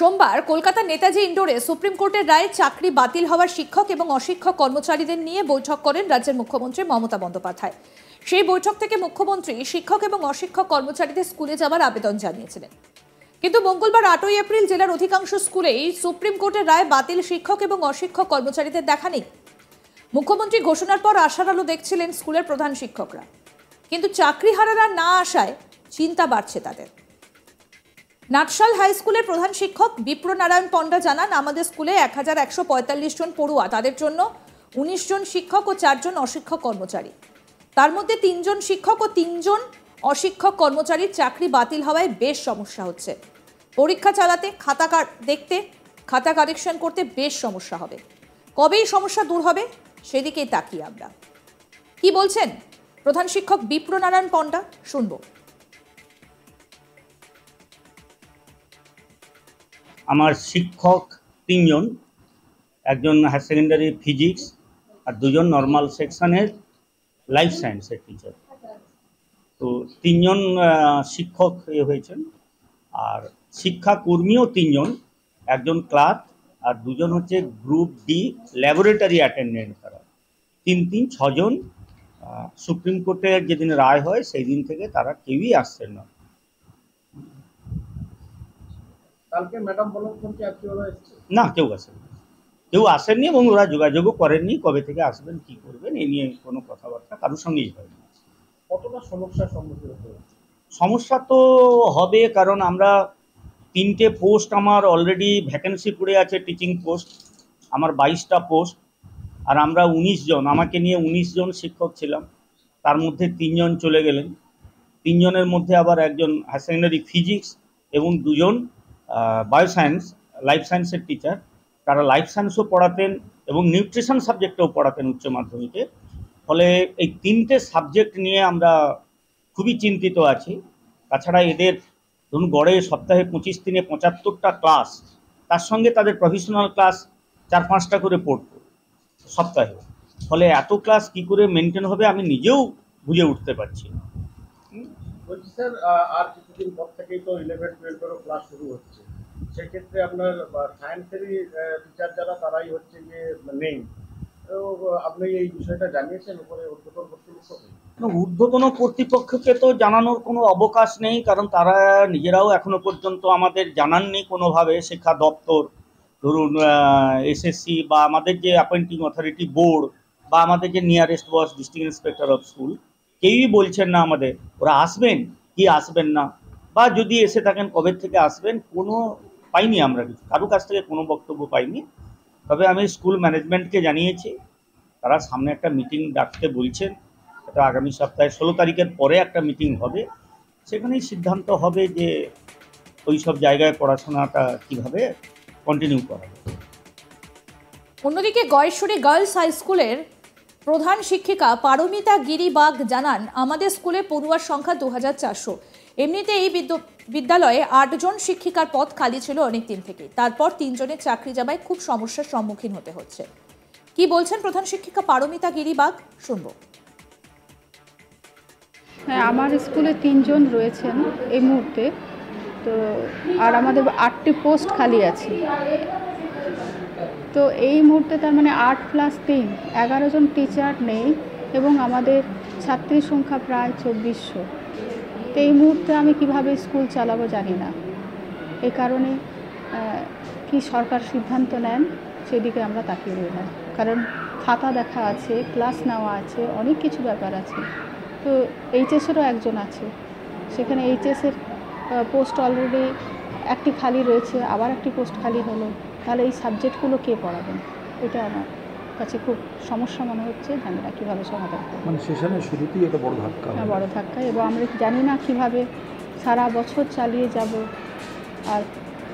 সোমবার কলকাতার নেতাজি ইন্ডোরে সুপ্রিম কোর্টের রায়ে চাকরি বাতিল হওয়ার শিক্ষক এবং অশিক্ষক কর্মচারীদের নিয়ে বৈঠক করেন রাজ্যের মুখ্যমন্ত্রী মমতা বন্দ্যোপাধ্যায়। সেই বৈঠক থেকে মুখ্যমন্ত্রী শিক্ষক এবং অশিক্ষক কর্মচারীদের স্কুলে যাওয়ার আবেদন জানিয়েছিলেন। কিন্তু মঙ্গলবার 8ই এপ্রিল জেলার অধিকাংশ স্কুলেই সুপ্রিম কোর্টের রায় বাতিল শিক্ষক এবং অশিক্ষক কর্মচারীদের দেখা নেই। মুখ্যমন্ত্রী ঘোষণার পর আশার আলো দেখছিলেন স্কুলের প্রধান শিক্ষকরা, কিন্তু চাকরিহারারা না আসায় চিন্তা বাড়ছে তাদের। নাটশাল হাই স্কুলের প্রধান শিক্ষক বিপ্রনারায়ণ পণ্ডা জানান, আমাদের স্কুলে 1145 জন পড়ুয়া, তাদের জন্য 19 জন শিক্ষক ও 4 জন অশিক্ষক কর্মচারী। তার মধ্যে 3 জন শিক্ষক ও 3 জন অশিক্ষক কর্মচারীর চাকরি বাতিল হওয়ায় বেশ সমস্যা হচ্ছে। পরীক্ষা চালাতে, দেখতে, খাতা কারেকশন করতে বেশ সমস্যা হবে। কবেই সমস্যা দূর হবে সেদিকেই তাকিয়ে আমরা। কি বলছেন প্রধান শিক্ষক বিপ্রনারায়ণ পণ্ডা, শুনবো। আমার শিক্ষক 3 জন, একজন হায়ার সেকেন্ডারি ফিজিক্স আর 2 জন নর্মাল সেকশনের লাইফ সায়েন্সের টিচার। তো 3 জন শিক্ষক হয়েছেন, আর শিক্ষাকর্মীও 3 জন, একজন ক্লার্ক আর 2 জন হচ্ছে গ্রুপ ডি ল্যাবরেটরি অ্যাটেন্ডেন্ট। তারা 3 6 জন। সুপ্রিম কোর্টের যেদিন রায় হয় সেই দিন থেকে তারা কেউই আসছেন না। কালকে ম্যাডাম বলেন না, কেউ আসেননি এবং ওরা যোগাযোগও করেননি কবে থেকে আসবেন, কি করবেন এই নিয়ে কোনো কথাবার্তা কারোর সঙ্গেই হয়নি। কতটা সমস্যার সম্মুখীন হতে হচ্ছে? সমস্যা তো হবে, কারণ আমরা 3টে পোস্ট আমার অলরেডি ভ্যাকেন্সি পড়ে আছে, টিচিং পোস্ট আমার 22টা পোস্ট, আর আমরা 19 জন, আমাকে নিয়ে 19 জন শিক্ষক ছিলাম। তার মধ্যে 3 জন চলে গেলেন। 3 জনের মধ্যে আবার একজন হায়ার সেকেন্ডারি ফিজিক্স এবং 2 জন বায়োসায়েন্স লাইফ সায়েন্সের টিচার। তারা লাইফ সায়েন্সও পড়াতেন এবং নিউট্রিশন সাবজেক্টেও পড়াতেন উচ্চ মাধ্যমিকে। ফলে এই 3টে সাবজেক্ট নিয়ে আমরা খুবই চিন্তিত আছি। তাছাড়া এদের ধরুন গড়ে সপ্তাহে 25 দিনে 75টা ক্লাস, তার সঙ্গে তাদের প্রফেশনাল ক্লাস 4-5টা করে পড়তো সপ্তাহে। ফলে এত ক্লাস কি করে মেনটেন হবে আমি নিজেও বুঝে উঠতে পারছি না। বলছি স্যার, আর কিছুদিন পর থেকেই তো 11-12 ক্লাস শুরু হচ্ছে, সেক্ষেত্রে আপনার সায়েন্সেরই টিচার যারা তারাই হচ্ছে যে নেই, তো আপনি এই বিষয়টা জানিয়েছেন উপরে ঊর্ধ্বতন কর্তৃপক্ষকে? ঊর্ধ্বতন কর্তৃপক্ষকে তো জানানোর কোনো অবকাশ নেই, কারণ তারা নিজেরাও এখনো পর্যন্ত আমাদের জানাননি কোনোভাবে। শিক্ষা দপ্তর, ধরুন এসএসসি বা আমাদের যে অ্যাপয়েন্টিং অথরিটি বোর্ড বা আমাদের যে nearest boss district inspector of school, কেউই বলছেন না আমাদের ওরা আসবেন কি আসবেন না, বা যদি এসে থাকেন কবে থেকে আসবেন, কোনো পাইনি আমরা, কিছু কারো কাছ থেকে কোনো বক্তব্য পাইনি। তবে আমি স্কুল ম্যানেজমেন্টকে জানিয়েছি, তারা সামনে একটা মিটিং ডাকতে বলছেন। এটা আগামী সপ্তাহে 16 তারিখের পরে একটা মিটিং হবে, সেখানেই সিদ্ধান্ত হবে যে ওই সব জায়গায় পড়াশোনাটা কিভাবে কন্টিনিউ করা হবে। অন্যদিকে গয়েশ্বরী গার্লস হাই স্কুলের প্রধান শিক্ষিকা পারমিতা গিরি বাগ জানান, আমাদের স্কুলে পড়ুয়ার সংখ্যা 2400। এমনিতে এই বিদ্যালয়ে 8 জন শিক্ষিকার পদ খালি ছিল অনেক দিন থেকে। তারপর 3 জনের চাকরি যাওয়ায় খুব সমস্যার সম্মুখীন হতে হচ্ছে। কি বলছেন প্রধান শিক্ষিকা পারমিতা গিরি বাগ, শুনবো। হ্যাঁ, আমার স্কুলে 3 জন রয়েছেন এই মুহূর্তে, তো আর আমাদের 8টি পোস্ট খালি আছে। তো এই মুহূর্তে তার মানে 8 + 3 11 জন টিচার নেই এবং আমাদের ছাত্রীর সংখ্যা প্রায় 2400। তো এই মুহূর্তে আমি কিভাবে স্কুল চালাবো জানি না। এই কারণে কি সরকার সিদ্ধান্ত নেন সেদিকে আমরা তাকিয়ে রইলাম, কারণ খাতা দেখা আছে, ক্লাস নেওয়া আছে, অনেক কিছু ব্যাপার আছে। তো এইচএসেরও একজন আছে, সেখানে এইচএসের পোস্ট অলরেডি একটি খালি রয়েছে, আবার একটি পোস্ট খালি হলো, তাহলে এই সাবজেক্টগুলো কে পড়াবেন? এটা আমার কাছে খুব সমস্যা মনে হচ্ছে, জানি না কীভাবে সমাধান করব। মানে সেশনের শুরুতেই এটা বড় ধাক্কা, বড় ধাক্কা, এবং আমরা জানি না কিভাবে সারা বছর চালিয়ে যাব আর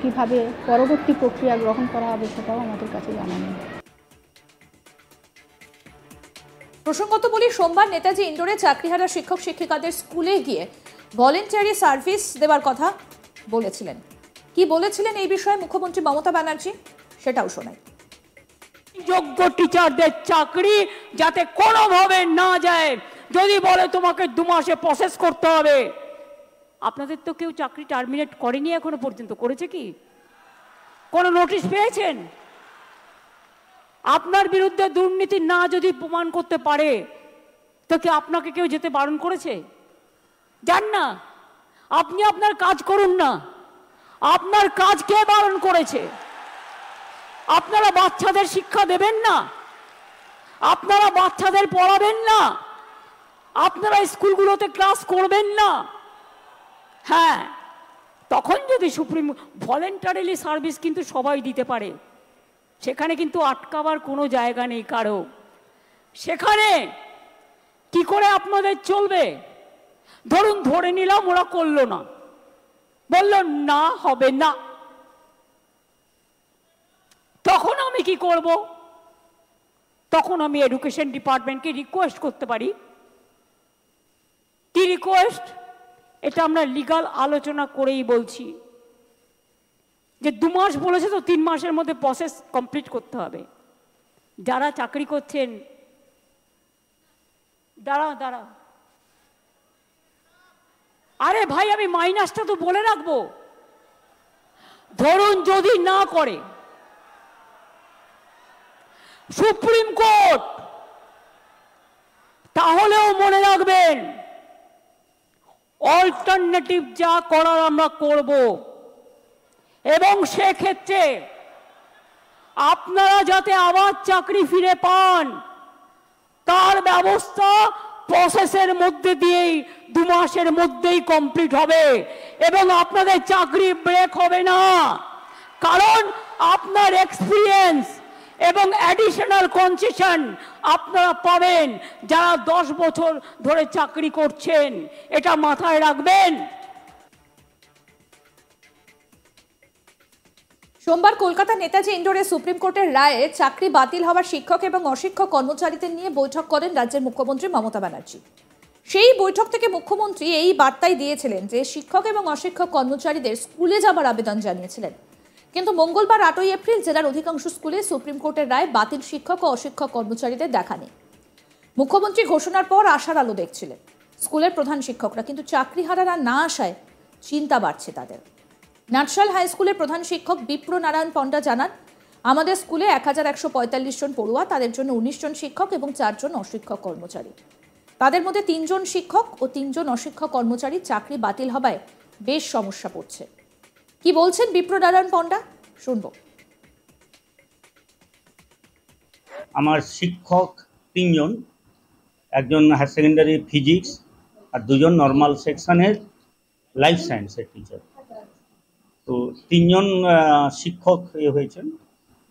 কিভাবে পরবর্তী প্রক্রিয়া গ্রহণ করা হবে সেটাও আমাদের কাছে জানা নেই। প্রসঙ্গত বলি, সোমবার নেতাজি ইন্ডোরে চাকরিহারা শিক্ষক শিক্ষিকাদের স্কুলে গিয়ে ভলেন্টারি সার্ভিস দেওয়ার কথা বলেছিলেন। কি বলেছিলেন এই বিষয়ে মুখ্যমন্ত্রী মমতা ব্যানার্জি, সেটাও শোনাই। যোগ্য টিচারদের চাকরি যাতে কোনোভাবে না যায়, যদি বলে তোমাকে 2 মাসে প্রসেস করতে হবে, আপনাদের তো কেউ চাকরি টার্মিনেট করেনি এখনো পর্যন্ত, করেছে কি? কোনো নোটিশ পেয়েছেন? আপনার বিরুদ্ধে দুর্নীতি না যদি প্রমাণ করতে পারে তো কি আপনাকে কেউ যেতে বারণ করেছে? যান না, আপনি আপনার কাজ করুন না। আপনার কাজ কে বারণ করেছে? আপনারা বাচ্চাদের শিক্ষা দেবেন না? আপনারা বাচ্চাদের পড়াবেন না? আপনারা স্কুলগুলোতে ক্লাস করবেন না? হ্যাঁ, তখন যদি সুপ্রিম ভলেন্টারিলি সার্ভিস কিন্তু সবাই দিতে পারে, সেখানে কিন্তু আটকাবার কোনো জায়গা নেই কারো। সেখানে কি করে আপনাদের চলবে? ধরুন ধরে নিলাম ওরা করলো না, বলল না হবে না, তখন আমি কি করব? তখন আমি এডুকেশন ডিপার্টমেন্টকে রিকোয়েস্ট করতে পারি। কি রিকোয়েস্ট? এটা আমরা লিগাল আলোচনা করেই বলছি যে 2 মাস বলেছে তো 3 মাসের মধ্যে প্রসেস কমপ্লিট করতে হবে। যারা চাকরি করছেন, দাঁড়া, আরে ভাই আমি মাইনাসটা তো বলে রাখবো। ধরুন যদি না করে সুপ্রিম কোর্ট, তাহলেও মনে রাখবেন অল্টারনেটিভ যা করার আমরা করব, এবং সেক্ষেত্রে আপনারা যাতে আবার চাকরি ফিরে পান তার ব্যবস্থা প্রসেসের মধ্যে দিয়েই 2 মাসের মধ্যেই কমপ্লিট হবে, এবং আপনাদের চাকরি ব্রেক হবে না। কারণ আপনার এক্সপিরিয়েন্স এবং অ্যাডিশনাল কনসেশন আপনারা পাবেন যারা 10 বছর ধরে চাকরি করছেন, এটা মাথায় রাখবেন। সোমবার কলকাতা নেতাজি ইন্ডোরে সুপ্রিম কোর্টের রায়ে চাকরি বাতিল হওয়ার শিক্ষক এবং অশিক্ষক কর্মচারীদের নিয়ে বৈঠক করেন রাজ্যের মুখ্যমন্ত্রী মমতা ব্যানার্জি। সেই বৈঠক থেকে মুখ্যমন্ত্রী এই বার্তাই দিয়েছিলেন যে শিক্ষক এবং অশিক্ষক কর্মচারীদের স্কুলে যাবার আবেদন জানিয়েছিলেন, কিন্তু মঙ্গলবার 8ই এপ্রিল জেলার অধিকাংশ স্কুলে সুপ্রিম কোর্টের রায় বাতিল শিক্ষক ও অশিক্ষক কর্মচারীদের দেখা নেই। মুখ্যমন্ত্রী ঘোষণার পর আশার আলো দেখছিলেন স্কুলের প্রধান শিক্ষকরা, কিন্তু চাকরি হারারা না আসায় চিন্তা বাড়ছে তাদের। নাটশাল হাই স্কুলের প্রধান শিক্ষক বিপ্র নারায়ণ পণ্ডা জানান, আমাদের স্কুলে 1145 জন পড়ুয়া, তাদের জন্য 19 জন শিক্ষক এবং 4 জন অশিক্ষক কর্মচারী। তাদের মধ্যে 3 জন শিক্ষক ও 3 জন অশিক্ষক কর্মচারীর চাকরি বাতিল হওয়ায় বেশ সমস্যা পড়ছে। কি বলছেন বিপ্র নারায়ণ পণ্ডা, শুনবো। আমার শিক্ষক 3 জন, একজন হায়ার সেকেন্ডারি ফিজিক্স আর 2 জন নর্মাল সেকশনের লাইফ সায়েন্সের টিচার। তো 3 জন শিক্ষক হয়েছেন,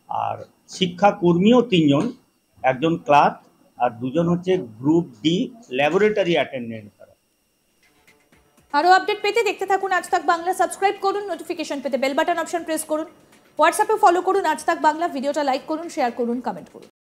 আর শিক্ষাকর্মীও 3 জন, একজন ক্লার্ক আর 2 জন হচ্ছে গ্রুপ ডি ল্যাবরেটরি অ্যাটেন্ডেন্ট। আরো আপডেট পেতে দেখতে থাকুন আজ তাক বাংলা, সাবস্ক্রাইব করুন, নোটিফিকেশন পেতে বেল বাটন অপশন প্রেস করুন, হোয়াটসঅ্যাপে ফলো করুন আজ তাক বাংলা, ভিডিওটা লাইক করুন, শেয়ার করুন, কমেন্ট করুন।